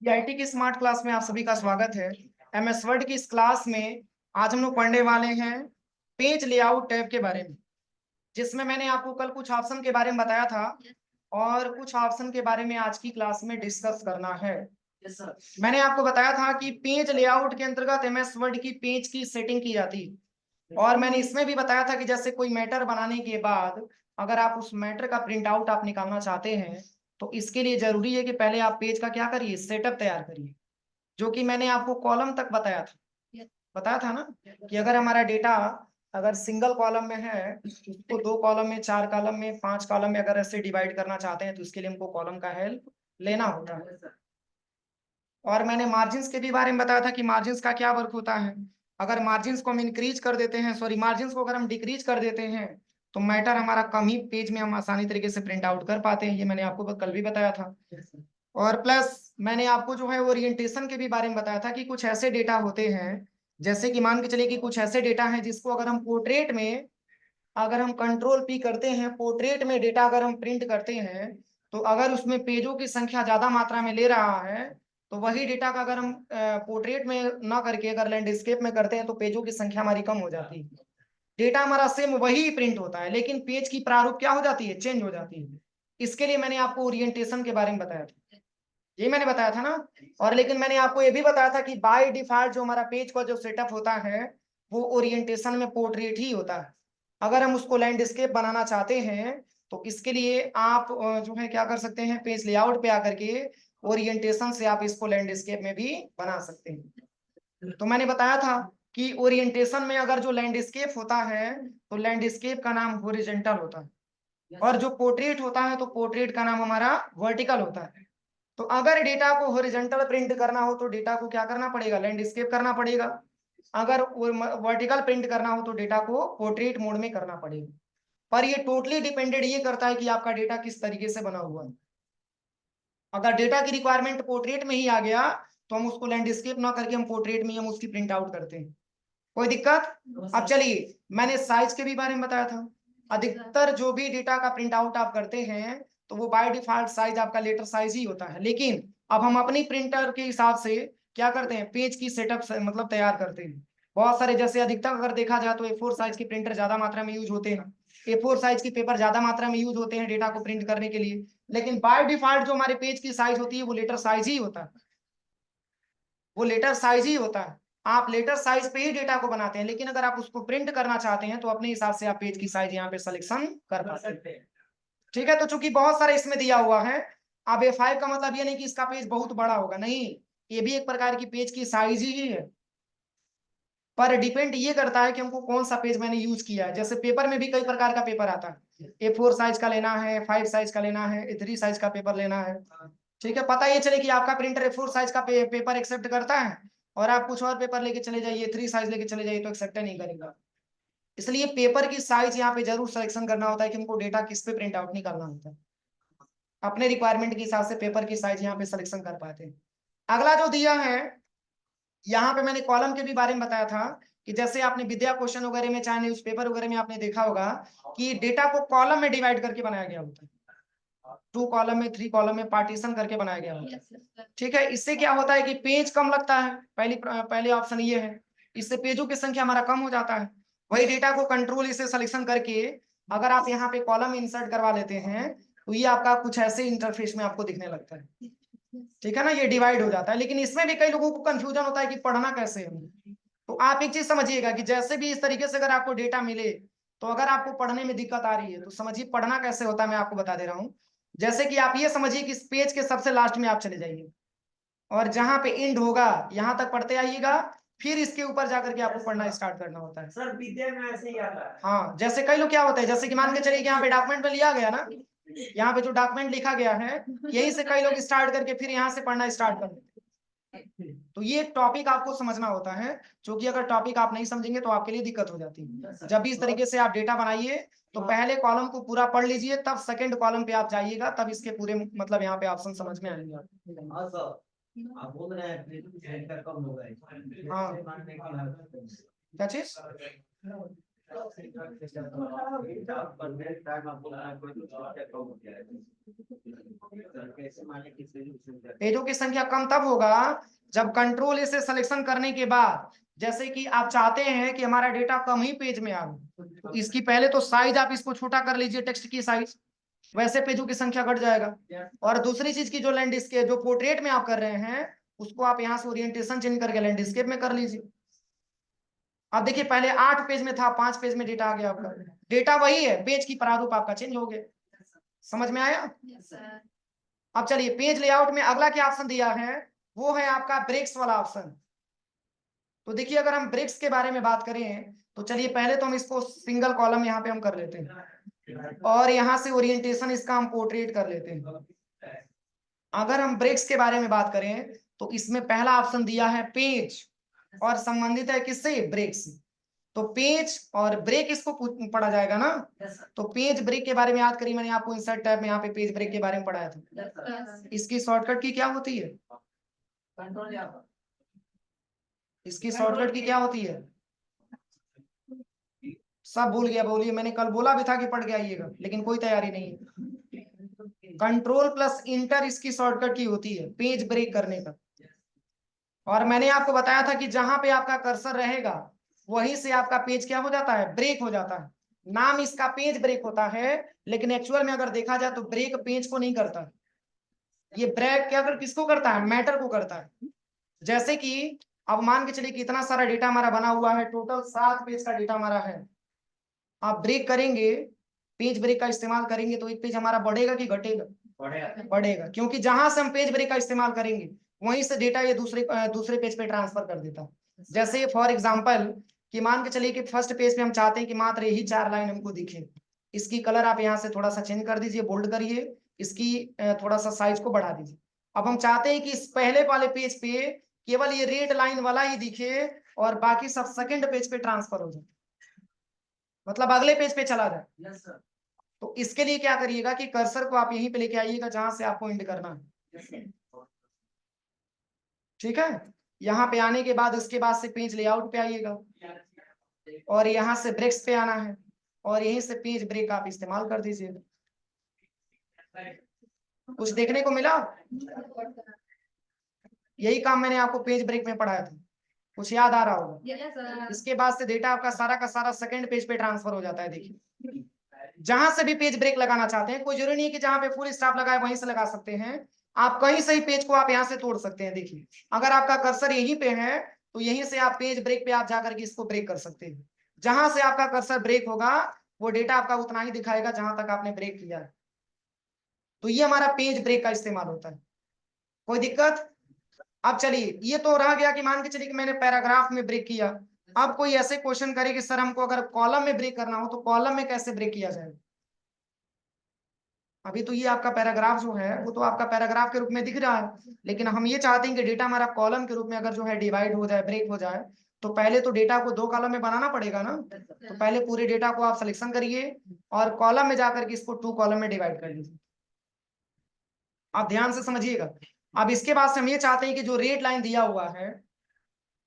IT की smart class में आप सभी का स्वागत है। एमएस वर्ड की इस क्लास में आज हम लोग पढ़ने वाले हैं पेज लेआउट टैब के बारे में, जिसमें मैंने आपको कल कुछ ऑप्शन के बारे में बताया था और कुछ ऑप्शन के बारे में आज की क्लास में डिस्कस करना है। मैंने आपको बताया था कि पेज लेआउट के अंतर्गत एमएस वर्ड की पेज की सेटिंग की जाती है और मैंने इसमें भी बताया था कि जैसे कोई मैटर बनाने के बाद अगर आप उस मैटर का प्रिंट आउट आप निकालना चाहते हैं तो इसके लिए जरूरी है कि पहले आप पेज का क्या करिए, सेटअप तैयार करिए, जो कि मैंने आपको कॉलम तक बताया था ना कि अगर हमारा डेटा अगर सिंगल कॉलम में है उसको 2 कॉलम में, 4 कॉलम में, 5 कॉलम में अगर ऐसे डिवाइड करना चाहते हैं तो इसके लिए हमको कॉलम का हेल्प लेना होता है। और मैंने मार्जिन्स के भी बारे में बताया था कि मार्जिन्स का क्या वर्क होता है। अगर मार्जिन्स को हम इंक्रीज कर देते हैं, मार्जिन्स को अगर हम डिक्रीज कर देते हैं तो मैटर हमारा कम ही पेज में हम आसानी तरीके से प्रिंट आउट कर पाते हैं। ये मैंने आपको कल भी बताया था। और प्लस मैंने आपको जो है ओरिएंटेशन के भी बारे में बताया था कि कुछ ऐसे डेटा होते हैं, जैसे कि मान के चलिए कि कुछ ऐसे डेटा हैं जिसको अगर हम पोर्ट्रेट में अगर हम कंट्रोल पी करते हैं, पोर्ट्रेट में डेटा अगर हम प्रिंट करते हैं तो अगर उसमें पेजों की संख्या ज्यादा मात्रा में ले रहा है तो वही डेटा का अगर हम पोर्ट्रेट में ना करके अगर लैंडस्केप में करते हैं तो पेजों की संख्या हमारी कम हो जाती है। डेटा हमारा सेम वही प्रिंट होता है लेकिन पेज की प्रारूप क्या हो जाती है, चेंज हो जाती है। इसके लिए मैंने आपको ओरिएंटेशन के बारे में बताया था, ये मैंने बताया था ना। और लेकिन मैंने आपको ये भी बताया था कि बाय डिफॉल्ट जो हमारा पेज का जो सेटअप होता है वो ओरिएंटेशन में पोर्ट्रेट ही होता है। अगर हम उसको लैंडस्केप बनाना चाहते हैं तो इसके लिए आप जो है क्या कर सकते हैं, पेज लेआउट पे आकर के ओरिएंटेशन से आप इसको लैंडस्केप में भी बना सकते हैं। तो मैंने बताया था कि ओरिएंटेशन में अगर जो लैंडस्केप होता है तो लैंडस्केप का नाम हॉरिजॉन्टल होता है और जो पोर्ट्रेट होता है तो पोर्ट्रेट का नाम हमारा वर्टिकल होता है। तो अगर डेटा को हॉरिजॉन्टल प्रिंट करना हो तो डेटा को क्या करना पड़ेगा, लैंडस्केप करना पड़ेगा। अगर वर्टिकल प्रिंट करना हो तो डेटा को पोर्ट्रेट मोड में करना पड़ेगा। पर ये टोटली डिपेंडेंट ये करता है कि आपका डेटा किस तरीके से बना हुआ है। अगर डेटा की रिक्वायरमेंट पोर्ट्रेट में ही आ गया तो हम उसको लैंडस्केप ना करके हम पोर्ट्रेट में हम उसकी प्रिंट आउट करते हैं, कोई दिक्कत। अब चलिए, मैंने साइज के भी बारे में बताया था। अधिकतर जो भी डेटा का प्रिंट आउट आप करते हैं तो वो बाय डिफॉल्ट साइज आपका लेटर साइज ही होता है, लेकिन अब हम अपनी प्रिंटर के हिसाब से क्या करते हैं, पेज की सेटअप मतलब तैयार करते हैं। बहुत सारे, जैसे अधिकतर अगर देखा जाए तो A4 साइज की प्रिंटर ज्यादा मात्रा में यूज होते हैं, A4 साइज की पेपर ज्यादा मात्रा में यूज होते हैं डेटा को प्रिंट करने के लिए। लेकिन बाय डिफॉल्ट जो हमारे पेज की साइज होती है वो लेटर साइज ही होता है, वो लेटर साइज ही होता है। आप लेटर साइज पे ही डेटा को बनाते हैं, लेकिन अगर आप उसको प्रिंट करना चाहते हैं तो अपने हिसाब से आप पेज की साइज यहाँ पे सिलेक्शन कर सकते हैं। ठीक है, तो चूंकि बहुत सारे इसमें दिया हुआ है, अब A5 का मतलब ये नहीं कि इसका पेज बहुत बड़ा होगा, नहीं, ये भी एक प्रकार की पेज की साइज ही है। पर डिपेंड ये करता है कि हमको कौन सा पेज मैंने यूज किया है। जैसे पेपर में भी कई प्रकार का पेपर आता है, A4 साइज का लेना है, 5 साइज का लेना है, A3 साइज का पेपर लेना है। ठीक है, पता ये चले कि आपका प्रिंटर A4 साइज का पेपर एक्सेप्ट करता है और आप कुछ और पेपर लेके चले जाइए, A3 साइज लेके चले जाइए तो एक्सेप्ट नहीं करेगा। इसलिए पेपर की साइज यहाँ पे जरूर सिलेक्शन करना होता है कि हमको डेटा किस पे प्रिंट आउट निकालना होता है। अपने रिक्वायरमेंट के हिसाब से पेपर की साइज यहाँ पे सिलेक्शन कर पाते हैं। अगला जो दिया है यहाँ पे मैंने कॉलम के भी बारे में बताया था कि जैसे आपने विद्या क्वेश्चन वगैरह में, चाहे न्यूज़पेपर वगैरह में आपने देखा होगा कि डेटा को कॉलम में डिवाइड करके बनाया गया होता है, 2 कॉलम में, 3 कॉलम में पार्टीशन करके बनाया गया होता है। ठीक है, इससे क्या होता है कि पेज कम लगता है, पहले ऑप्शन ये है, इससे पेजों की संख्या हमारा कम हो जाता है। वही डेटा को कंट्रोल इसे सिलेक्शन करके अगर आप यहाँ पे कॉलम इंसर्ट करवा लेते हैं तो ये आपका कुछ ऐसे इंटरफेस में आपको दिखने लगता है। ठीक है ना, ये डिवाइड हो जाता है। लेकिन इसमें भी कई लोगों को कंफ्यूजन होता है कि पढ़ना कैसे है। तो आप एक चीज समझिएगा कि जैसे भी इस तरीके से अगर आपको डेटा मिले तो अगर आपको पढ़ने में दिक्कत आ रही है तो समझिए पढ़ना कैसे होता है, मैं आपको बता दे रहा हूं। जैसे कि आप ये समझिए कि इस पेज के सबसे लास्ट में आप चले जाइए और जहां पे एंड होगा यहां तक पढ़ते आइएगा, फिर इसके ऊपर जाकर के आपको पढ़ना स्टार्ट करना होता है। सर विद्या में ऐसे ही आता है। हाँ, जैसे कई लोग क्या होता है, जैसे कि मान के चलिए कि यहाँ पे डॉक्यूमेंट में लिया गया ना, यहाँ पे जो डॉक्यूमेंट लिखा गया है यही से कई लोग स्टार्ट करके फिर यहाँ से पढ़ना स्टार्ट कर देते हैं। तो ये टॉपिक आपको समझना होता है, क्योंकि अगर टॉपिक आप नहीं समझेंगे तो आपके लिए दिक्कत हो जाती है। जब भी इस तरीके से आप डेटा बनाइए तो पहले कॉलम को पूरा पढ़ लीजिए, तब सेकंड कॉलम पे आप जाइएगा, तब इसके पूरे मतलब यहाँ पे ऑप्शन समझ में आएंगे। आप बोल रहे हैं कम होगा। हाँ, क्या चीज? पेजों की संख्या कम तब होगा जब कंट्रोल इसे सिलेक्शन करने के बाद, जैसे कि आप चाहते हैं कि हमारा डेटा कम ही पेज में आए, तो इसकी पहले तो साइज आप इसको छोटा कर लीजिए, टेक्स्ट की साइज, वैसे पेजों की संख्या घट जाएगा। और दूसरी चीज की जो लैंडस्केप जो पोर्ट्रेट में आप कर रहे हैं उसको आप यहाँ से ओरिएंटेशन चेंज करके लैंडस्केप में कर लीजिए। अब देखिए पहले 8 पेज में था, 5 पेज में डेटा आ गया आपका, डेटा वही है, पेज की प्रारूप आपका चेंज हो गया। समझ में आया? अब चलिए पेज लेआउट में अगला क्या ऑप्शन दिया है, वो है आपका ब्रेक्स वाला ऑप्शन। तो देखिए अगर हम ब्रेक्स के बारे में बात करें तो चलिए पहले तो हम इसको सिंगल कॉलम यहाँ पे हम कर लेते हैं और यहाँ से ओरिएंटेशन इसका हम पोर्ट्रेट कर लेते हैं। अगर हम ब्रेक्स के बारे में बात करें तो इसमें पहला ऑप्शन दिया है पेज और संबंधित है किससे, ब्रेक्स। तो पेज और ब्रेक इसको पढ़ा जाएगा ना, तो पेज ब्रेक के बारे में याद करिए, मैंने आपको इंसर्ट टैब में यहाँ पे पेज ब्रेक के बारे में पढ़ाया था। इसकी शॉर्टकट की क्या होती है, इसकी शॉर्टकट की क्या होती है, सब भूल गया, बोलिए, मैंने कल बोला भी था कि पढ़ के आइएगा लेकिन कोई तैयारी नहीं है। कंट्रोल प्लस इंटर इसकी शॉर्टकट की होती है पेज ब्रेक करने का। और मैंने आपको बताया था कि जहां पे आपका कर्सर रहेगा वहीं से आपका पेज क्या हो जाता है, ब्रेक हो जाता है। नाम इसका पेज ब्रेक होता है लेकिन एक्चुअल में अगर देखा जाए तो ब्रेक पेज को नहीं करता, ये ब्रेक क्या कर किसको करता है, मैटर को करता है। जैसे कि अब मान के चलिए कितना सारा डेटा हमारा बना हुआ है, टोटल 7 पेज का डेटा हमारा है। आप ब्रेक करेंगे, पेज ब्रेक का इस्तेमाल करेंगे तो एक पेज हमारा बढ़ेगा कि घटेगा, बढ़ेगा, क्योंकि जहां से हम पेज ब्रेक का इस्तेमाल करेंगे वहीं से डेटा ये दूसरे पेज पे ट्रांसफर कर देता है। जैसे फॉर एग्जांपल कि मान के चलिए कि फर्स्ट पेज पे हम चाहते हैं कि मात्र यही 4 लाइन हमको दिखे, इसकी कलर आप यहाँ से थोड़ा सा चेंज कर दीजिए, बोल्ड करिए, इसकी थोड़ा सा साइज को बढ़ा दीजिए। अब हम चाहते हैं कि इस पहले वाले पेज पे केवल ये रेड लाइन वाला ही दिखे और बाकी सब सेकंड पेज पे ट्रांसफर हो जाए, मतलब अगले पेज पे चला जाए। तो इसके लिए क्या करिएगा कि कर्सर को आप यहीं पे लेके आइएगा जहां से आपको एंड करना है, ठीक है। यहाँ पे आने के बाद उसके बाद से पेज लेआउट पे आइएगा और यहाँ से ब्रेक्स पे आना है और यहीं से पेज ब्रेक आप इस्तेमाल कर दीजिएगा। कुछ देखने को मिला? यही काम मैंने आपको पेज ब्रेक में पढ़ाया था, कुछ याद आ रहा होगा। इसके बाद से डेटा आपका सारा का सारा सेकंड पेज पे ट्रांसफर हो जाता है। देखिए जहां से भी पेज ब्रेक लगाना चाहते हैं, कोई जरूरी नहीं है कि जहां पे फुल स्टॉप लगाए वहीं से लगा सकते हैं, आप कहीं से ही पेज को आप यहां से तोड़ सकते हैं। देखिए अगर आपका कर्सर यहीं पे है तो यहीं से आप पेज ब्रेक पे आप जाकर के इसको ब्रेक कर सकते हैं। जहां से आपका कर्सर ब्रेक होगा वो डेटा आपका उतना ही दिखाएगा जहां तक आपने ब्रेक किया है। तो ये हमारा पेज ब्रेक का इस्तेमाल होता है। कोई दिक्कत? अब चलिए ये तो रह गया कि मान के चलिए कि मैंने पैराग्राफ में ब्रेक किया। अब कोई ऐसे क्वेश्चन करे कि सर हमको अगर कॉलम में ब्रेक करना हो तो कॉलम में कैसे ब्रेक किया जाए। अभी तो ये आपका पैराग्राफ जो है वो तो आपका पैराग्राफ के रूप में दिख रहा है, लेकिन हम ये चाहते हैं कि डेटा हमारा कॉलम के रूप में अगर जो है डिवाइड हो जाए, ब्रेक हो जाए, तो पहले तो डेटा को 2 कॉलम में बनाना पड़ेगा ना। तो पहले पूरे डेटा को आप सिलेक्शन करिए और कॉलम में जाकर के इसको 2 कॉलम में डिवाइड कर लीजिए। आप ध्यान से समझिएगा। अब इसके बाद से हम ये चाहते हैं कि जो रेड लाइन दिया हुआ है,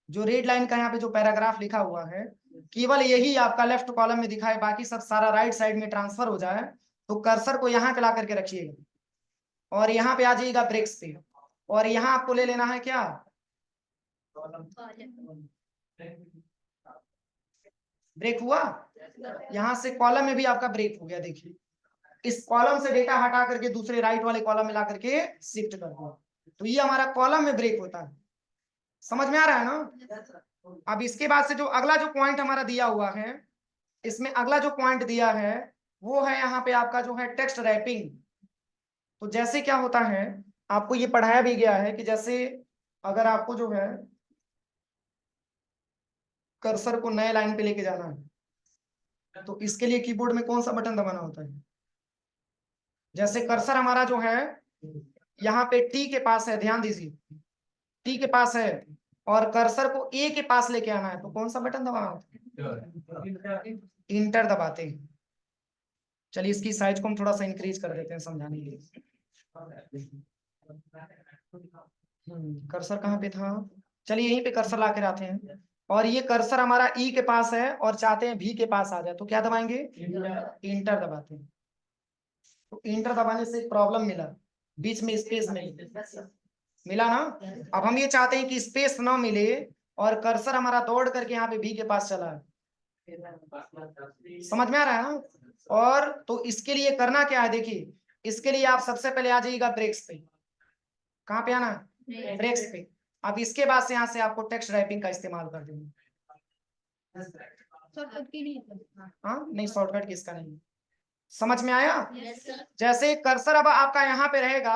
जो रेड लाइन का यहाँ पे जो पैराग्राफ लिखा हुआ है, केवल यही आपका लेफ्ट कॉलम में दिखाए, बाकी सब सारा राइट साइड में ट्रांसफर हो जाए। तो कर्सर को यहाँ पे ला करके रखिएगा और यहाँ पे आ जाइएगा ब्रेक्स पे और यहाँ आपको ले लेना है क्या, ब्रेक हुआ। यहाँ से कॉलम में भी आपका ब्रेक हो गया। देखिए इस कॉलम से डेटा हटा करके दूसरे राइट वाले कॉलम में ला करके शिफ्ट कर दिया, तो ये हमारा कॉलम में ब्रेक होता है। समझ में आ रहा है ना? अब इसके बाद से जो अगला जो पॉइंट हमारा दिया हुआ है, इसमें अगला जो पॉइंट दिया है वो है यहाँ पे आपका जो है टेक्स्ट रैपिंग। तो जैसे क्या होता है, आपको ये पढ़ाया भी गया है कि जैसे अगर आपको जो है कर्सर को नए लाइन पे लेके जाना है तो इसके लिए कीबोर्ड में कौन सा बटन दबाना होता है। जैसे कर्सर हमारा जो है यहाँ पे टी के पास है, ध्यान दीजिए, टी के पास है और कर्सर को ए के पास लेके आना है तो कौन सा बटन दबाना होता है, इंटर दबाते हैं। चलिए इसकी साइज को हम थोड़ा सा इंक्रीज कर देते हैं समझाने के लिए। कर्सर कहाँ पे था, चलिए यहीं पे कर्सर ला के आते हैं। और ये कर्सर हमारा ई के पास है और चाहते हैं भी के पास आ जाए, तो क्या दबाएंगे? इंटर दबाते हैं। तो इंटर दबाने से एक प्रॉब्लम मिला, बीच में स्पेस नहीं मिला ना। अब हम ये चाहते हैं कि स्पेस ना मिले और कर्सर हमारा दौड़ करके यहाँ पे भी के पास चला है। समझ में आ रहा है ना? और तो इसके लिए करना क्या है, देखिए इसके लिए आप सबसे पहले आ जाइएगा ब्रेक्स पे। कहाँ पे आना है? ब्रेक्स पे। अब इसके बाद से यहाँ से आपको टेक्स्ट रैपिंग का इस्तेमाल कर देंगे। हाँ नहीं, शॉर्टकट किसका नहीं, समझ में आया? जैसे कर्सर अब आपका यहाँ पे रहेगा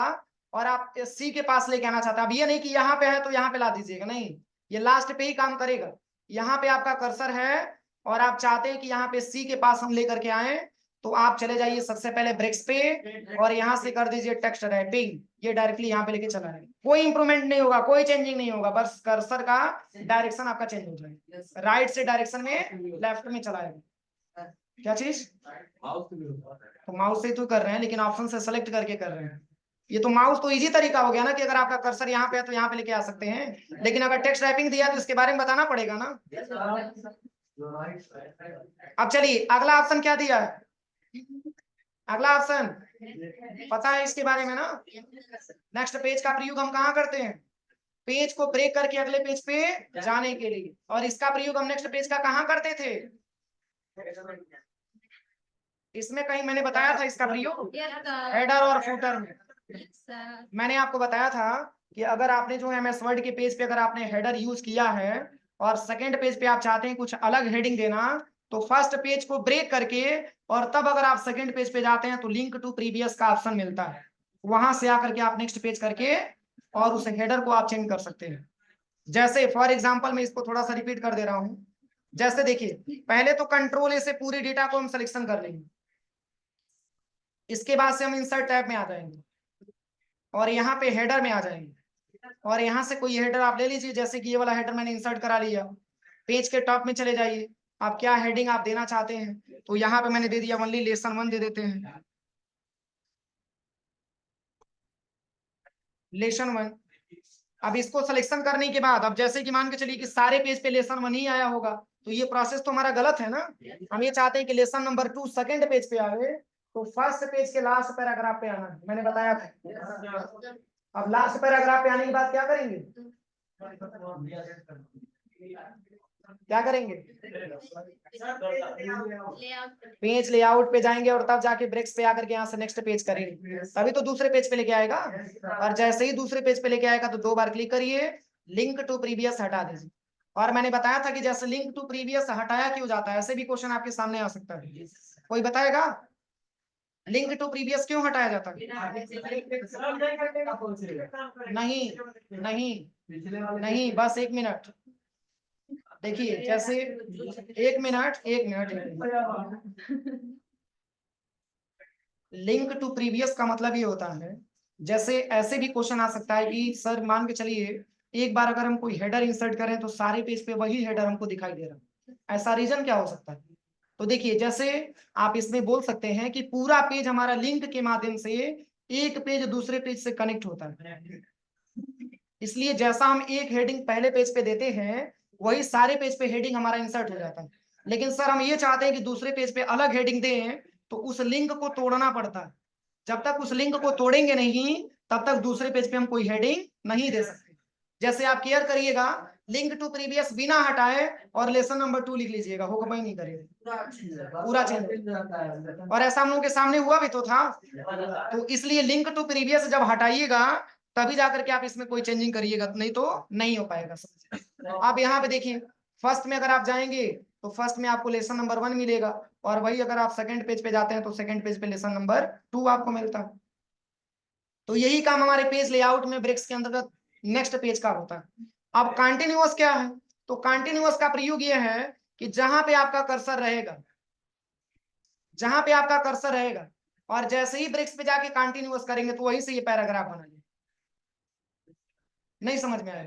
और आप सी के पास लेके आना चाहते हैं। अब ये नहीं कि यहाँ पे है तो यहाँ पे ला दीजिएगा, नहीं, ये लास्ट पे ही काम करेगा। यहाँ पे आपका कर्सर है और आप चाहते हैं कि यहाँ पे सी के पास हम लेकर के आए, तो आप चले जाइए सबसे पहले ब्रेक्स पे और यहाँ से कर दीजिए टेक्स्ट रैपिंग। ये डायरेक्टली यहाँ पे लेके चला है, कोई इंप्रूवमेंट नहीं होगा, कोई चेंजिंग नहीं होगा, बस कर्सर का डायरेक्शन आपका चेंज हो जाएगा, राइट से डायरेक्शन में लेफ्ट में चलाएगा। क्या चीज? तो माउस से तो कर रहे हैं, लेकिन ऑप्शन से सेलेक्ट करके कर रहे हैं। ये तो माउस तो इजी तरीका हो गया ना कि अगर आपका कर्सर यहाँ पे है तो यहाँ पे लेके आ सकते हैं, लेकिन अगर टेक्स्ट टाइपिंग दिया तो इसके बारे में बताना पड़ेगा ना। अब चलिए अगला ऑप्शन क्या दिया है? अगला ऑप्शन पता है इसके बारे में ना? नेक्स्ट पेज का प्रयोग हम कहाँ करते हैं? पेज को ब्रेक करके अगले पेज पे जाने के लिए। और इसका प्रयोग हम नेक्स्ट पेज का कहाँ करते थे? इसमें कहीं मैंने बताया था इसका प्रयोग हेडर और फुटर में। मैंने आपको बताया था कि अगर आपने जो एमएस वर्ड के पेज पे अगर आपने हेडर यूज किया है और सेकंड पेज पे आप चाहते हैं कुछ अलग हेडिंग देना, तो फर्स्ट पेज को ब्रेक करके और तब अगर आप सेकंड पेज पे जाते हैं तो लिंक टू प्रीवियस का ऑप्शन मिलता है, वहां से आकर के आप नेक्स्ट पेज करके और उस हेडर को आप चेंज कर सकते हैं। जैसे फॉर एग्जाम्पल मैं इसको थोड़ा सा रिपीट कर दे रहा हूं। जैसे देखिए पहले तो कंट्रोल ए से पूरे डेटा को हम सिलेक्शन कर लेंगे, इसके बाद से हम इंसर्ट टैब में आ जाएंगे और यहाँ पे हेडर में आ जाएंगे और यहाँ से कोई हेडर आप ले लीजिए, जैसे कि ये वाला हेडर मैंने इंसर्ट करा लिया। पेज के टॉप में चले जाइए, आप क्या हेडिंग आप देना चाहते हैं, तो यहाँ पे मैंने दे दिया ओनली लेसन 1 दे देते हैं, लेसन 1। अब इसको सिलेक्शन करने के बाद अब जैसे कि मान के चलिए कि सारे पेज पे लेसन 1 ही आया होगा, तो ये प्रोसेस तो हमारा गलत है ना। हम ये चाहते हैं कि लेसन नंबर 2 सेकंड पेज पे आवे, तो फर्स्ट पेज के लास्ट पैराग्राफ पे आना है, मैंने बताया था। अब लास्ट पैराग्राफ पे आने के बाद क्या करेंगे? क्या करेंगे? पेज लेआउट पे जाएंगे और तब जाके ब्रेक्स पे आकर के यहाँ से नेक्स्ट पेज करेंगे, तभी तो दूसरे पेज पे लेके आएगा। और जैसे ही दूसरे पेज पे लेके आएगा तो 2 बार क्लिक करिए, लिंक टू प्रीवियस हटा दीजिए। और मैंने बताया था कि जैसे लिंक टू प्रीवियस हटाया क्यों जाता है, ऐसे भी क्वेश्चन आपके सामने आ सकता है, कोई बताएगा लिंक टू प्रीवियस क्यों हटाया जाता है? नहीं नहीं नहीं, बस 1 मिनट देखिए, जैसे 1 minute 1 minute, link to previous का मतलब ये होता है, जैसे ऐसे भी क्वेश्चन आ सकता है कि सर मान के चलिए एक बार अगर हम कोई हेडर इंसर्ट करें तो सारे पेज पे वही हेडर हमको दिखाई दे रहा है, ऐसा रीजन क्या हो सकता है? तो देखिए जैसे आप इसमें बोल सकते हैं कि पूरा पेज हमारा लिंक के माध्यम से एक पेज दूसरे पेज से कनेक्ट होता है, इसलिए जैसा हम एक हेडिंग पहले पेज पे देते हैं वही सारे पेज पे हेडिंग हमारा इंसर्ट हो जाता है। लेकिन सर हम ये चाहते हैं कि दूसरे पेज पे अलग हेडिंग दें, तो उस लिंक को तोड़ना पड़ता है, जब तक उस लिंक को तोड़ेंगे नहीं तब तक दूसरे पेज पे हम कोई हेडिंग नहीं दे सकते। जैसे आप केयर करिएगा, लिंक टू प्रीवियस बिना हटाए और लेसन नंबर 2 लिख लीजिएगा, होगा भाई नहीं करेगा, पूरा चेंज। और ऐसा हम लोगों के सामने हुआ भी तो था, तो इसलिए लिंक टू प्रीवियस जब हटाइएगा तभी जाकर के आप इसमें कोई चेंजिंग करिएगा, नहीं तो नहीं हो पाएगा। आप यहाँ पे देखिए फर्स्ट में अगर आप जाएंगे तो फर्स्ट में आपको लेसन नंबर 1 मिलेगा, और वही अगर आप सेकंड पेज पे जाते हैं तो सेकंड पेज पे लेसन नंबर 2 आपको मिलता है। तो यही काम हमारे पेज लेआउट में ब्रेक्स के अंतर्गत नेक्स्ट पेज का होता है। अब कंटिन्यूअस क्या है? तो कंटिन्यूअस का प्रयोग यह है कि जहां पे आपका कर्सर रहेगा, जहां पे आपका कर्सर रहेगा और जैसे ही ब्रेक्स पे जाके कंटिन्यूअस करेंगे तो वहीं से ये पैराग्राफ बनाएंगे। नहीं समझ में आया?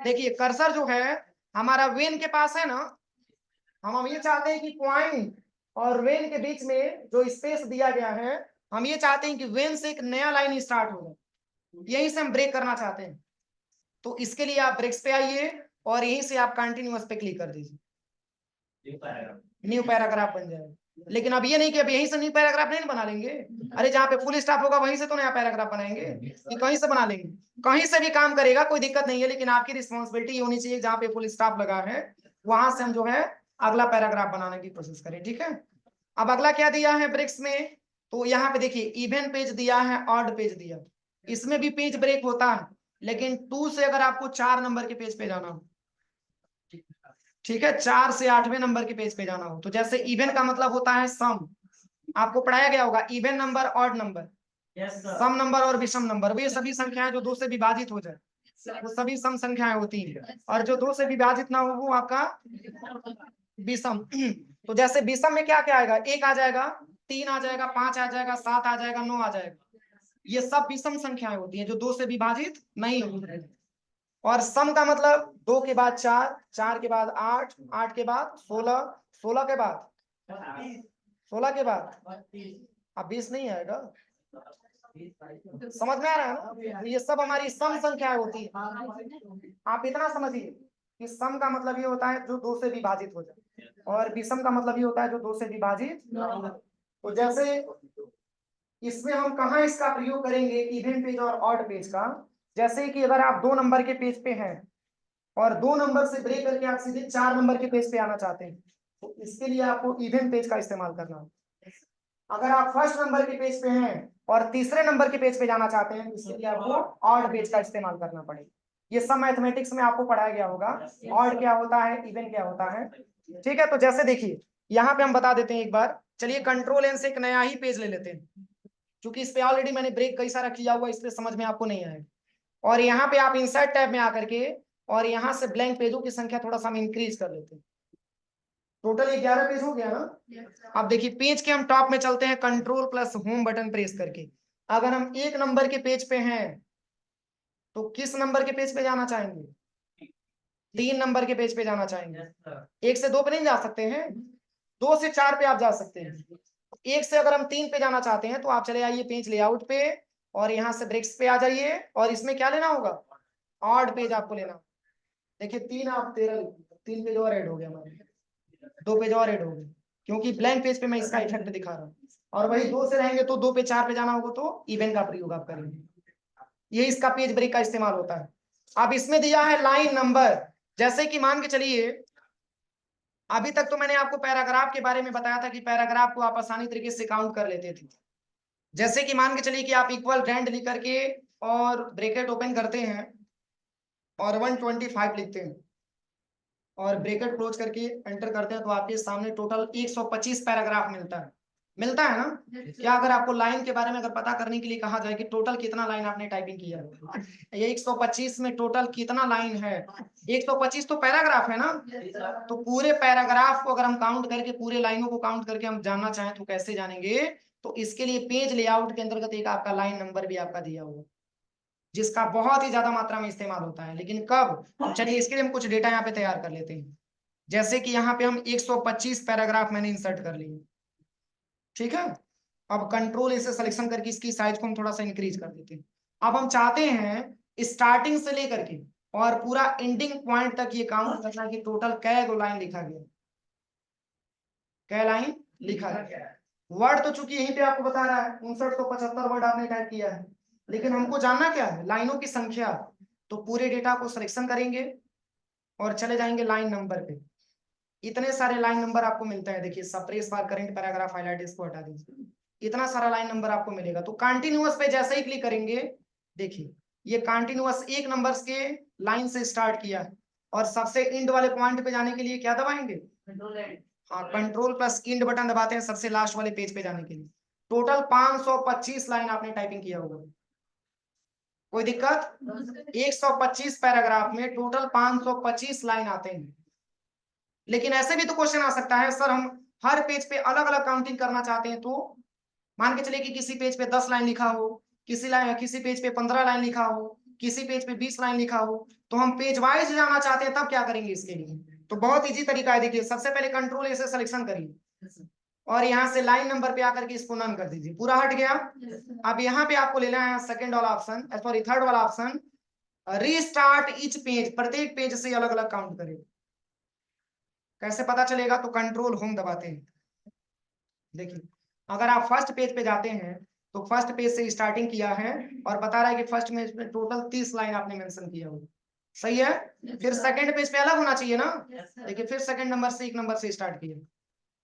देखिए कर्सर जो है हमारा वेन के पास है ना, हम ये चाहते हैं कि पॉइंट और वेन के बीच में जो स्पेस दिया गया है, हम ये चाहते हैं कि वेन से एक नया लाइन स्टार्ट हो जाए, यहीं से हम ब्रेक करना चाहते हैं। तो इसके लिए आप ब्रेक्स पे आइए और यहीं से आप कंटिन्यूअस पे क्लिक कर दीजिए, न्यू पैराग्राफ बन जाएगा। लेकिन अब ये नहीं कि अब यहीं से न्यू पैराग्राफ नहीं बना लेंगे, अरे जहाँ पे फुल स्टॉप होगा वहीं से तो नया पैराग्राफ बनाएंगे कि कहीं से बना लेंगे, कहीं से भी काम करेगा, कोई दिक्कत नहीं है, लेकिन आपकी रिस्पॉन्सिबिलिटी होनी चाहिए जहाँ पे फुल स्टॉप लगा है वहां से हम जो है अगला पैराग्राफ बनाने की कोशिश करें, ठीक है। अब अगला क्या दिया है ब्रेक्स में, तो यहाँ पे देखिए इवन पेज दिया है, ऑड पेज दिया, इसमें भी पेज ब्रेक होता है, लेकिन 2 से अगर आपको 4 नंबर के पेज पे जाना हो, ठीक है, 4 से 8वें नंबर के पेज पे जाना हो, तो जैसे इवन का मतलब होता है सम, आपको पढ़ाया गया होगा इवन नंबर ऑड नंबर, सम नंबर और विषम नंबर, वे सभी संख्याएं जो 2 से विभाजित हो जाए वो सभी सम संख्याएं होती हैं, और जो 2 से विभाजित ना हो वो आपका विषम। तो जैसे विषम में क्या क्या आएगा, 1 आ जाएगा, 3 आ जाएगा, 5 आ जाएगा, 7 आ जाएगा, 9 आ जाएगा, ये सब विषम संख्याएं होती हैं जो 2 से विभाजित नहीं होती। और सम का मतलब 2 के बाद 4, 4 के बाद 8, 8 के बाद 16, 16 के बाद 16 के बाद अब 20 नहीं आएगा, समझ में आ रहा है ना, ये सब हमारी सम संख्याएं होती है। आप इतना समझिए कि सम का मतलब ये होता है जो 2 से विभाजित हो जाए, और विषम का मतलब ये होता है जो 2 से विभाजित ना हो। तो जैसे इसमें हम कहाँ इसका प्रयोग करेंगे इवन पेज और ऑड पेज का, जैसे कि अगर आप 2 नंबर के पेज पे हैं और 2 नंबर से ब्रेक करके आप सीधे 4 नंबर के पेज पे आना चाहते हैं, तो इसके लिए आपको इवन पेज का इस्तेमाल करना होगा। अगर आप फर्स्ट नंबर के पेज पे हैं और तीसरे नंबर के पेज पे जाना चाहते हैं, इसके लिए आपको ऑड पेज का इस्तेमाल करना पड़ेगा। ये सब मैथमेटिक्स में आपको पढ़ाया गया होगा, ऑड क्या होता है, इवन क्या होता है, ठीक है। तो जैसे देखिए यहाँ पे हम बता देते हैं एक बार, चलिए कंट्रोल एन से एक नया ही पेज ले लेते हैं, क्योंकि इस पे ऑलरेडी मैंने ब्रेक कई सारा किया हुआ, इसलिए समझ में आपको नहीं आएगा। और यहाँ पे आप इंसर्ट टैब में आकर के और यहाँ से ब्लैंक पेजों की संख्या थोड़ा सा हम इंक्रीज कर लेते हैं, टोटल 11 पेज हो गया ना। अब देखिए पेज के हम टॉप में चलते हैं, control plus home button press करके, अगर हम 1 नंबर के पेज पे हैं तो किस नंबर के पेज पे जाना चाहेंगे, 3 नंबर के पेज पे जाना चाहेंगे, 1 से 2 पे नहीं जा सकते हैं, 2 से 4 पे आप जा सकते हैं, 1 से अगर हम 3 पे जाना चाहते हैं तो आप चले आइए पेज लेआउट पे और यहाँ से ब्रेक्स पे आ जाइए, और इसमें क्या लेना होगा, ऑड पेज आपको लेना। देखिए 3 आप 13, 3 पेज और ऐड हो गया हमारे, 2 पेज और ऐड हो गए, क्योंकि ब्लैंक पेज पे मैं इसका इफेक्ट दिखा रहा हूँ। और वही 2 से रहेंगे तो 2 पे 4 पे जाना होगा तो इवन का प्रयोग आप करेंगे, ये इसका पेज ब्रेक का इस्तेमाल होता है। अब इसमें दिया है लाइन नंबर, जैसे कि मान के चलिए अभी तक तो मैंने आपको पैराग्राफ के बारे में बताया था कि पैराग्राफ को आप आसानी तरीके से काउंट कर लेते थे। जैसे कि मान के चलिए कि आप इक्वल ग्रैंड लिख करके और ब्रैकेट ओपन करते हैं और 125 लिखते हैं और ब्रैकेट क्लोज करके एंटर करते हैं, तो आपके सामने टोटल 125 पैराग्राफ मिलता है ना। क्या अगर आपको लाइन के बारे में अगर पता करने के लिए कहा जाए कि टोटल कितना लाइन आपने टाइपिंग किया है, ये 125 में टोटल कितना लाइन है, 125 तो पैराग्राफ है ना, तो पूरे पैराग्राफ को अगर हम काउंट करके पूरे लाइनों को काउंट करके हम जानना चाहें तो कैसे जानेंगे, तो इसके लिए पेज लेआउट के अंतर्गत एक आपका लाइन नंबर भी आपका दिया होगा, जिसका बहुत ही ज्यादा मात्रा में इस्तेमाल होता है। लेकिन कब, चलिए इसके लिए हम कुछ डेटा यहाँ पे तैयार कर लेते हैं, जैसे कि यहाँ पे हम 125 पैराग्राफ मैंने इंसर्ट कर लिए, ठीक है। अब कंट्रोल इसे सिलेक्शन करके इसकी साइज को हम थोड़ा सा इंक्रीज कर देते हैं। अब हम चाहते हैं स्टार्टिंग से लेकर के और पूरा एंडिंग पॉइंट तक ये काउंट करना कि टोटल कै गो लाइन लिखा गया, कै लाइन लिखा गया। वर्ड तो चूंकि यहीं पे आपको बता रहा है 5975 वर्ड आपने टाइप किया है, लेकिन हमको जानना क्या है, लाइनों की संख्या। तो पूरे डेटा को सिलेक्शन करेंगे और चले जाएंगे लाइन नंबर पे, इतने सारे लाइन नंबर आपको मिलता है। देखिए सप्रेस बार करंट पैराग्राफ हाइलाइट, इसको हटा दीजिए, इतना सारा लाइन नंबर आपको मिलेगा। तो कंटिन्यूअस पे जैसे ही क्लिक करेंगे, देखिए ये कंटिन्यूअस 1 नंबर के लाइन से स्टार्ट किया और सबसे इंड वाले पॉइंट पे जाने के लिए क्या दबाएंगे, हाँ कंट्रोल प्लस इंड बटन दबाते हैं सबसे लास्ट वाले पेज पे जाने के लिए। टोटल 525 लाइन आपने टाइपिंग किया होगा, कोई दिक्कत, 125 पैराग्राफ में टोटल 525 लाइन आते हैं। लेकिन ऐसे भी तो क्वेश्चन आ सकता है सर, हम हर पेज पे अलग अलग काउंटिंग करना चाहते हैं, तो मान के चलिए कि किसी पेज पे 10 लाइन लिखा हो, किसी पेज पे 15 लाइन लिखा हो, किसी पेज पे 20 लाइन लिखा हो, तो हम पेज वाइज जाना चाहते हैं, तब क्या करेंगे इसके लिए, तो बहुत इजी तरीका है। देखिए सबसे पहले कंट्रोल ऐसे सिलेक्शन करिए और यहाँ से लाइन नंबर पे आकर के इसको नन कर दीजिए, पूरा हट गया। अब यहाँ पे आपको लेना है सेकंड वाला ऑप्शन, सॉरी थर्ड वाला ऑप्शन, रीस्टार्ट ईच पेज, प्रत्येक पेज से अलग अलग काउंट करेगा। कैसे पता चलेगा? तो कंट्रोल होम दबाते हैं। देखिए, अगर आप फर्स्ट पेज पे जाते हैं तो फर्स्ट पेज से स्टार्टिंग किया है और बता रहा है कि फर्स्ट पेज में टोटल 30 लाइन आपने मेंशन किया हो, सही है। फिर सेकंड पेज पे अलग होना चाहिए ना। देखिए, फिर सेकंड नंबर से एक नंबर से स्टार्ट किया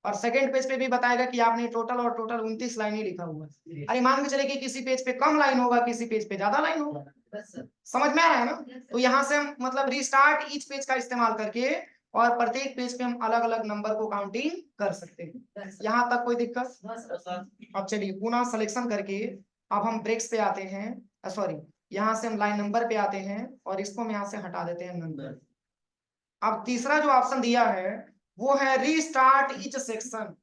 और सेकंड पेज पे भी बताएगा कि आपने टोटल 29 लाइन ही लिखा हुआ है। अरे मान के चले कि किसी पेज पे कम लाइन होगा, किसी पेज पे ज्यादा लाइन होगा, समझ में आ रहा है ना। तो यहाँ से हम मतलब रीस्टार्ट ईच पेज का इस्तेमाल करके और प्रत्येक पेज पे हम अलग अलग नंबर को काउंटिंग कर सकते हैं। यहाँ तक कोई दिक्कत? अब चलिए पुनः सिलेक्शन करके अब हम ब्रेक्स पे आते हैं, सॉरी, यहाँ से हम लाइन नंबर पे आते हैं और इसको हम यहाँ से हटा देते हैं नंबर। अब तीसरा जो ऑप्शन दिया है वो है restart each section,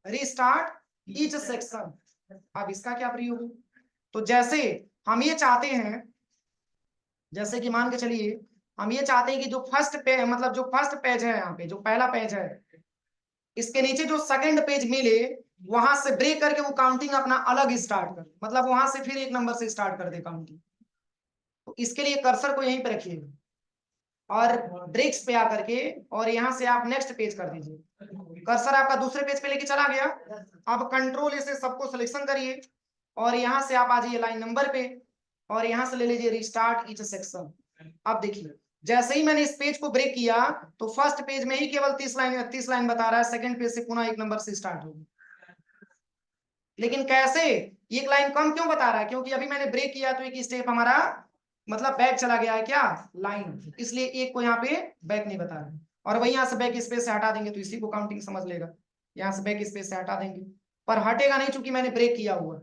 restart each section. अब इसका क्या प्रयोग है? तो जैसे हम ये चाहते हैं, जैसे कि मान के चलिए हम ये चाहते हैं कि जो फर्स्ट पेज मतलब जो फर्स्ट पेज है, यहाँ पे जो पहला पेज है, इसके नीचे जो सेकंड पेज मिले वहां से ब्रेक करके वो काउंटिंग अपना अलग स्टार्ट कर, मतलब वहां से फिर एक नंबर से स्टार्ट कर दे काउंटिंग। तो इसके लिए कर्सर को यहीं पे रखिए और ब्रेक्स पे आकर के और यहाँ से आप नेक्स्ट पेज कर दीजिए। कर्सर आपका दूसरे पेज पे लेके चला गया। अब कंट्रोल से सबको सिलेक्शन करिए और यहाँ से आप आ जाइए लाइन नंबर पे और यहाँ से ले लीजिए रिस्टार्ट ईच सेक्शन। अब देखिए, जैसे ही मैंने इस पेज को ब्रेक किया तो फर्स्ट पेज में ही केवल 30 लाइन बता रहा है, सेकंड पेज से पुनः एक नंबर से स्टार्ट होगी। लेकिन कैसे? एक लाइन कम क्यों बता रहा है? क्योंकि अभी मैंने ब्रेक किया तो एक स्टेप हमारा मतलब बैक चला गया है, क्या लाइन, इसलिए एक को यहाँ पे बैक नहीं बता रहा है। और वही यहाँ से बैक स्पेस से हटा देंगे तो इसी को काउंटिंग समझ लेगा। यहाँ से बैक स्पेस से हटा देंगे पर हटेगा नहीं चूंकि मैंने ब्रेक किया हुआ।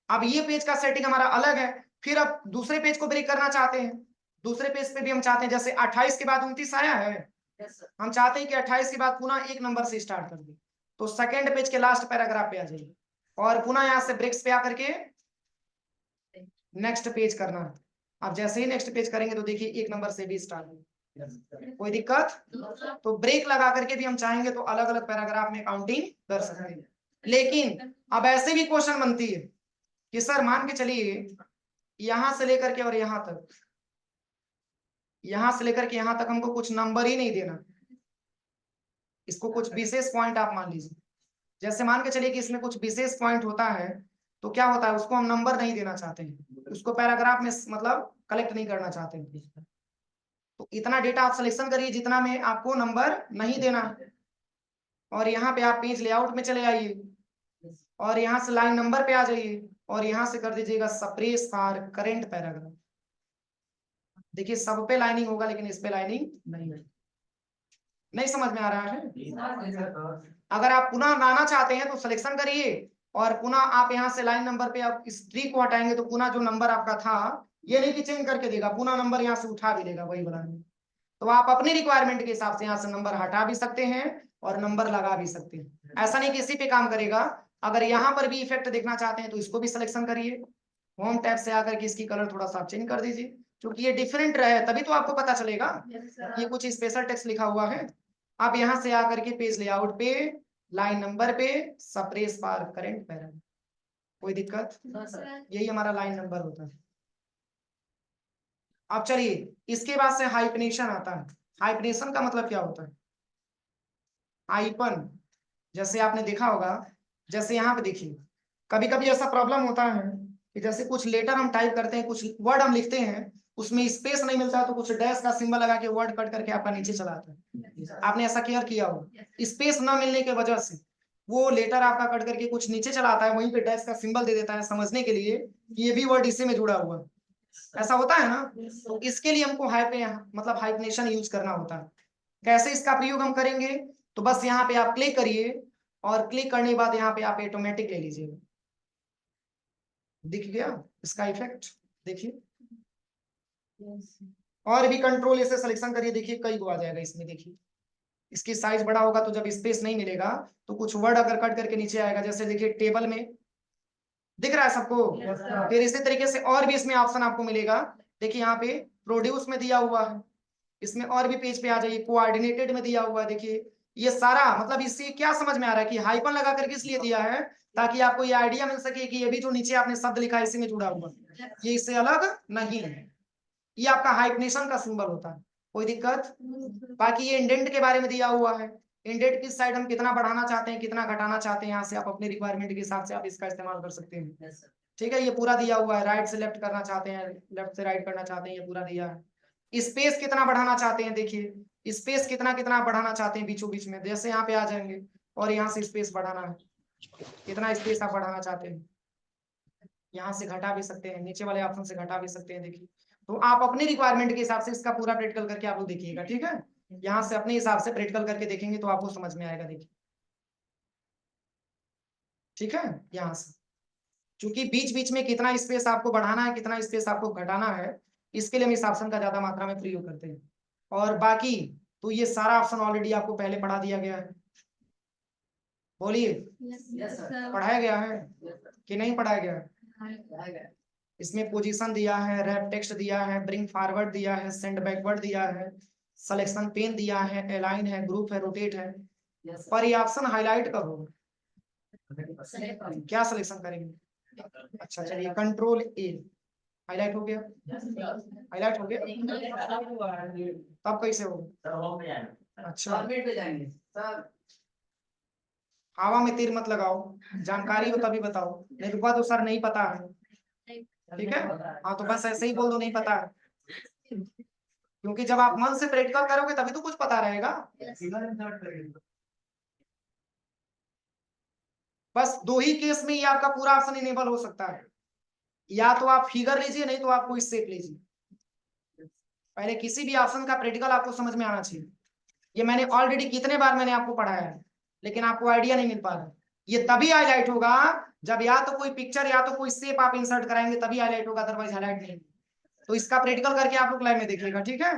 अब ये पेज का सेटिंग हमारा अलग है। फिर अब दूसरे पेज को ब्रेक करना चाहते हैं, दूसरे पेज पे भी हम चाहते हैं जैसे 28 के बाद 29 आया है, हम चाहते हैं कि 28 के बाद पुनः एक नंबर से स्टार्ट कर दे। तो सेकंड पेज के लास्ट पैराग्राफ पे आ जाइए और पुनः यहाँ से ब्रेक्स पे आकर के नेक्स्ट पेज करना है। अब जैसे ही नेक्स्ट पेज करेंगे तो देखिए एक नंबर से भी स्टार्ट होगा, कोई दिक्कत? तो ब्रेक लगा करके भी हम चाहेंगे तो अलग अलग पैराग्राफ में काउंटिंग कर सकते हैं। लेकिन अब ऐसे भी क्वेश्चन बनती है कि सर मान के चलिए यहां से लेकर के और यहां तक, यहां से लेकर के यहां तक हमको कुछ नंबर ही नहीं देना, इसको कुछ विशेष पॉइंट आप मान लीजिए। जैसे मान के चलिए कि इसमें कुछ विशेष पॉइंट होता है तो क्या होता है, उसको हम नंबर नहीं देना चाहते हैं, उसको पैराग्राफ में मतलब कलेक्ट नहीं करना चाहते हैं। तो इतना डेटा आप सिलेक्शन करिए जितना में आपको नंबर नहीं देना है और यहाँ पे आप पेज लेआउट में चले आइए और यहाँ से लाइन नंबर पे आ जाइए और यहाँ से कर दीजिएगा सप्रेस फॉर करंट पैराग्राफ। देखिए सब पे लाइनिंग होगा लेकिन इस पे लाइनिंग नहीं है। नहीं समझ में आ रहा है? अगर आप पुनः लाना चाहते हैं तो सिलेक्शन करिए और पुनः आप यहाँ से लाइन नंबर पे आप इस ट्री को हटाएंगे तो पुनः जो नंबर आपका था, ये नहीं कि चेंज करके देगा, पुनः नंबर यहाँ से उठा भी देगा वही वाला। तो आप अपनी रिक्वायरमेंट के हिसाब से यहाँ से नंबर हटा भी सकते हैं और नंबर लगा भी सकते हैं। ऐसा नहीं कि इसी पे काम करेगा। अगर यहाँ पर भी इफेक्ट देखना चाहते हैं तो इसको भी सिलेक्शन करिए, होम टैब से आकर के इसकी कलर थोड़ा सा चेंज कर दीजिए क्योंकि ये डिफरेंट रहे तभी तो आपको पता चलेगा ये कुछ स्पेशल टेक्स्ट लिखा हुआ है। आप यहाँ से आकर के पेज लेआउट पे लाइन नंबर पे सप्रेस फॉर करंट पैराग्राफ, कोई दिक्कत? यही हमारा लाइन नंबर होता है। अब चलिए इसके बाद से हाइपनेशन आता है। हाइपनेशन का मतलब क्या होता है? हाइपन, जैसे आपने देखा होगा, जैसे यहाँ पे देखिए कभी कभी ऐसा प्रॉब्लम होता है कि जैसे कुछ लेटर हम टाइप करते हैं, कुछ वर्ड हम लिखते हैं, उसमें स्पेस नहीं मिलता तो कुछ डैश का सिंबल लगा के वर्ड कट करके आपका नीचे चला आता है। आपने ऐसा केयर किया होगा, स्पेस ना मिलने की वजह से वो लेटर आपका कट करके कुछ नीचे चला आता है, वहीं पे डैश का सिंबल दे देता है समझने के लिए कि ये भी वर्ड इसी में जुड़ा हुआ है। ऐसा होता है ना। तो इसके लिए हमको मतलब हाइपनेशन यूज करना होता है। कैसे इसका प्रयोग हम करेंगे? तो बस यहाँ पे आप क्लिक करिए और क्लिक करने के बाद यहाँ पे आप ऑटोमेटिक ले लीजिए। दिख गया इसका इफेक्ट? देखिए और भी कंट्रोल ऐसे सिलेक्शन करिए, देखिए कई को आ जाएगा इसमें। देखिए इसकी साइज बड़ा होगा तो जब स्पेस नहीं मिलेगा तो कुछ वर्ड अगर कट करके नीचे आएगा, जैसे देखिए टेबल में दिख रहा है सबको। फिर इसी तरीके से और भी इसमें ऑप्शन आपको मिलेगा। देखिए यहाँ पे प्रोड्यूस में दिया हुआ है, इसमें और भी पेज पे आ जाइए, कोऑर्डिनेटेड में दिया हुआ है। देखिए ये सारा मतलब इससे क्या समझ में आ रहा है कि हाइपन लगा करके इसलिए दिया है ताकि आपको ये आइडिया मिल सके कि ये भी जो नीचे आपने शब्द लिखा है इसी में जुड़ा हुआ है, ये इससे अलग नहीं है। ये आपका हाइफनेशन का सिंबल होता है, कोई दिक्कत? बाकी ये इंडेंट के बारे में दिया हुआ है, इंडेंट किस साइड हम कितना बढ़ाना चाहते हैं, कितना घटाना चाहते हैं, यहाँ से आप अपने रिक्वायरमेंट के हिसाब से आप इसका इस्तेमाल कर सकते हैं। ठीक है, ये पूरा दिया हुआ है, राइट से लेफ्ट करना चाहते हैं, लेफ्ट से राइट करना चाहते हैं, ये पूरा दिया है। स्पेस कितना बढ़ाना चाहते हैं, देखिए स्पेस कितना कितना बढ़ाना चाहते हैं बीचों बीच में, जैसे यहाँ पे आ जाएंगे और यहाँ से स्पेस बढ़ाना है, कितना स्पेस आप बढ़ाना चाहते हैं, यहाँ से घटा भी सकते हैं, नीचे वाले ऑप्शन से घटा भी सकते हैं। देखिए, तो आप अपनी रिक्वायरमेंट के हिसाब से इसका पूरा प्रैक्टिकल करके आप लोग देखिएगा। ठीक है, यहाँ से अपने हिसाब से प्रैक्टिकल करके देखेंगे तो आपको समझ में आएगा। देखिए, ठीक है, यहाँ से क्योंकि बीच बीच में कितना स्पेस आपको बढ़ाना है, कितना स्पेस आपको घटाना है, इसके लिए हम इस ऑप्शन का ज्यादा मात्रा में प्रयोग करते हैं। और बाकी तो ये सारा ऑप्शन ऑलरेडी आपको पहले पढ़ा दिया गया है। बोलिए, पढ़ाया गया है कि नहीं पढ़ाया गया है? इसमें पोजीशन दिया है, रैप टेक्स्ट दिया है, ब्रिंग फॉरवर्ड दिया है, सेंड बैकवर्ड दिया है, सिलेक्शन पेन दिया है, अलाइन है, ग्रुप है, रोटेट है। पर ये ऑप्शन हाईलाइट कब होगा, क्या सिलेक्शन करेंगे? अच्छा चलिए, कंट्रोल ए, हाईलाइट हो गया, हाईलाइट हो गया, तब कैसे होगा? अच्छा, हवा में तीर मत लगाओ, जानकारी हो तभी बताओ, नहीं तो तो सर नहीं पता है। ठीक है, हाँ तो बस ऐसे ही बोल दो नहीं पता है, क्योंकि जब आप मन से प्रैक्टिकल करोगे तभी तो कुछ पता रहेगा। बस दो ही केस में ये आपका पूरा ऑप्शन इनेबल हो सकता है, या तो आप फिगर लीजिए, नहीं तो आप कोई सेट लीजिए। पहले किसी भी ऑप्शन का प्रैक्टिकल आपको समझ में आना चाहिए। ये मैंने ऑलरेडी कितने बार मैंने आपको पढ़ाया है, लेकिन आपको आइडिया नहीं मिल पा रहा। ये तभी हाईलाइट होगा जब या तो कोई पिक्चर या तो कोई शेप आप इंसर्ट कराएंगे, तभी हाईलाइट होगा, अदरवाइज हाईलाइट नहीं। तो इसका प्रैक्टिकल करके आप लोग लाइव में देखिएगा। ठीक है,